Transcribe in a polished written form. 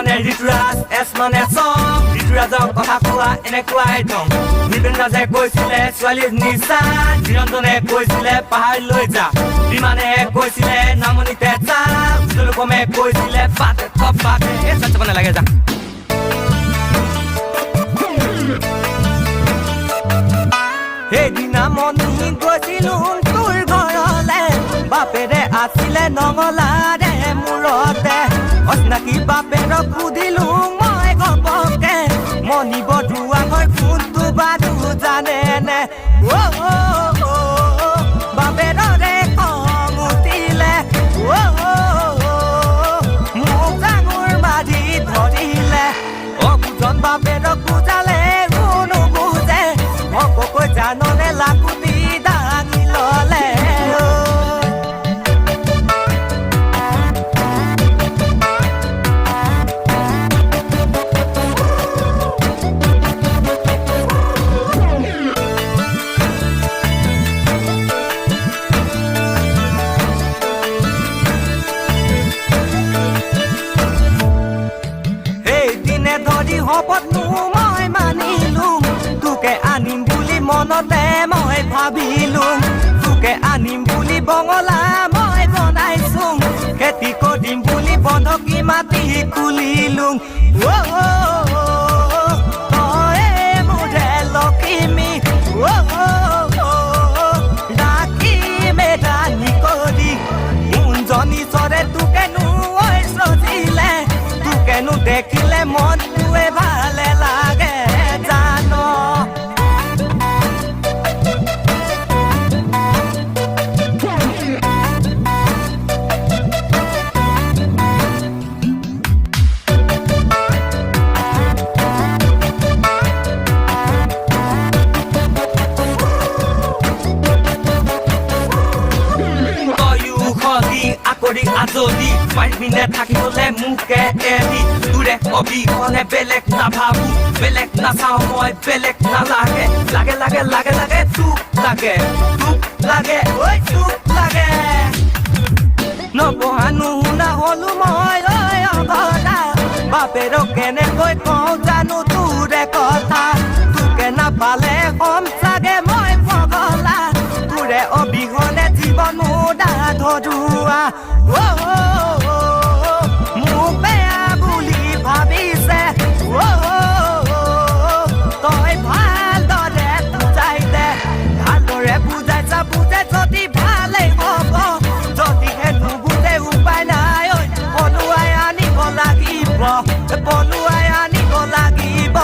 মানে ঋতুৰাজ এছ মানে চং ঋতুৰাজক কথা কোৱা এনেকুৱাই ধং নিবেন ৰাজে কৈছিলে ছোৱালীৰ নিচা নিৰঞ্জনে কৈছিলে পাহাৰ লৈ যা বিমানে কৈছিলে নামনিতে যা লোকমে কৈছিলে পাতে থপ পাতে চাচ মানে লাগে যা সেইদিনা মনি গৈছিলো তোৰ ঘৰলে বাপেৰে আছিলে নঙলাৰে মূৰতে অচিনাকি বাপেৰক সুধিলো মই ঘপকে মনি বধুৱাঙৰ কোনটো বাদু জানে নে বাপেৰৰে খং উঠিলে মোক ডাঙৰ মাৰি ধৰিলে অবুজন বাপেৰক বুজালে নুবুজে অকৈ জাননে লাকুটি দাঙি ললে সেইদিনে ধৰি শপতনো মই মানিলো তোকে আনিম বুলি মনতে মই ভাবিলো তোকে আনিম বুলি বঙলা মই বনাইছো খেতি কৰিম বুলি বন্ধকী মাটি খুলিলো তই মোৰে লখিমী ডাকি মেদানি কৰি কোনজনী চৰে তোকেনো সজিলে তোকেনো দেখিলে মনটোৱে ভালে লাগে জান আকৰি আজলি পাৰিবিনে থাকিবলে মোকে এৰি তোৰে অবিহনে বেলেগ নাভাবো বেলেগ নাচাও মই বেলেগ নালাগে লাগে লাগে লাগে লাগে তোক লাগে ঐ তোক লাগে নপঢ়া নুশুনা হলো মই ঐ অঘৰা বাপেৰক কেনেকৈ কওঁ জানো তোৰে কথা তোকে নাপালে কম চাগে মই পগলা তোৰে অবিহনে জীৱন মোৰা ধৰুৱা মোক বেয়া বুলি ভাবিছে তই ভালদৰে বুজাই দে ভালদৰে বুজাইছা বুজে যদি ভালেই হ'ব যদিহে নুবুজে উপায় নাই ঐ পলুৱাই আনিব লাগিব